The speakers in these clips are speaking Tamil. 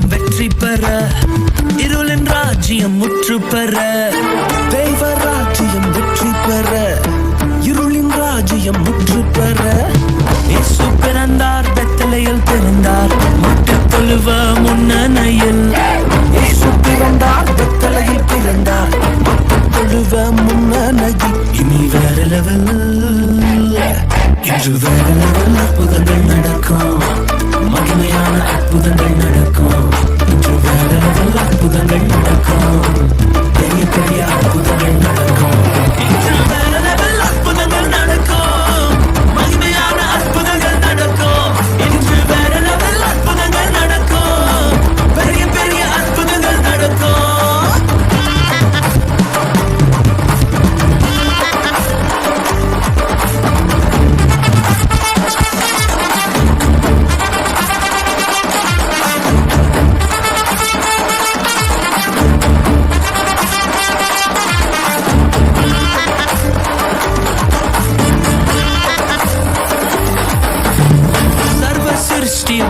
வெற்றி பெற இருளின் ராஜ்யம் முற்று பெற தெய்வ ராஜ்யம் வெற்றி பெற இருளின் ராஜ்யம் முற்று பெற இயேசு பிறந்தார் பெத்தலேயில் பிறந்தார் மக்கள் தொழுவ முன்னணியில் இயேசு பிறந்தார் பெத்தலேயில் பிறந்தார் மக்கள் தொழுவ முன்னணியில் இனி வேற லெவல் இன்று வேற லெவல் அற்புதங்கள் நடக்கும் மகிமையான அற்புதங்கள் நடக்கும் இன்று வேற லெவல் அற்புதங்கள் நடக்கும் பெரிய பெரிய அற்புதங்கள் நடக்கும் இன்று வேற லெவல் அற்புதங்கள் நடக்கும் மகிமையான அற்புதங்கள் நடக்கும் இன்று வேற லெவல் அற்புதங்கள் நடக்கும் பெரிய பெரிய அற்புதங்கள் நடக்கும்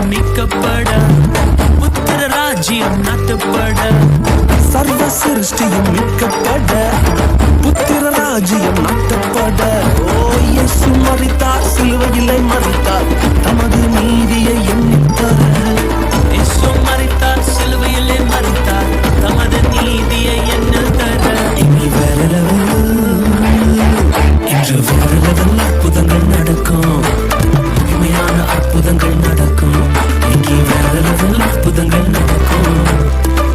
மீட்கப்பட புத்திர ராஜ்யம் நாட்டப்பட சர்வ சிருஷ்டியும் மீட்கப்பட புத்திர ராஜ்யம் நாட்டப்பட ஓ இயேசு மரித்தார் சிலுவையிலே மரித்தார் தமது நீதியை எண்ணித்தார் இயேசு மரித்தார் சிலுவையிலே மரித்தார் தமது நீதியை எண்ணித்தார் இனி வேற லெவல் இன்று வேற லெவல் அற்புதங்கள் நடக்கும் மகிமையான அற்புதங்கள் நடக்கும் இங்கே வேற லெவல் அற்புதங்கள் நடக்கும்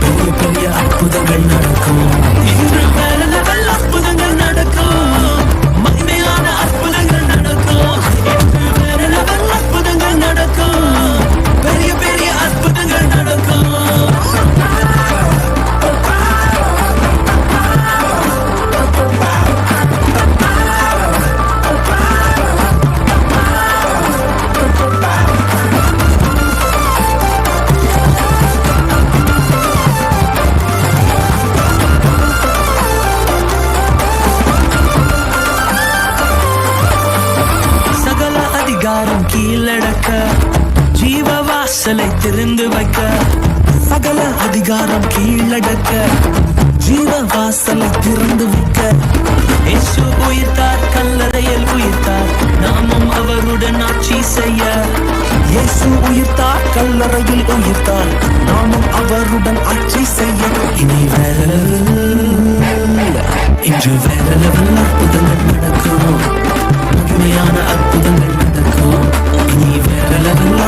பெரிய பெரிய அற்புதங்கள் நடக்கும் இன்று வேற லெவல் அற்புதங்கள் நடக்கும் மகிமையான அற்புதங்கள் நடக்கும் இன்று வேற லெவல் அற்புதங்கள் நடக்கும் பெரிய பெரிய அற்புதங்கள் நடக்கும் கீழடக்க ஜீவ வாசலை திறந்து வைக்க சகல அதிகாரம் கீழடக்க ஜீவ வாசலை திறந்து வைக்க இயேசு உயிர்த்தார் கல்லறையில் உயிர்த்தார் நாமும் அவருடன் ஆட்சி செய்ய இயேசு உயிர்த்தார் கல்லறையில் உயிர்த்தார் நாமும் அவருடன் ஆட்சி செய்ய இனி வேற இன்று வேற லெவல் அற்புதங்கள் நடக்கும் மகிமையான அற்புதங்கள் நடக்கும் இனி வேற லெவல்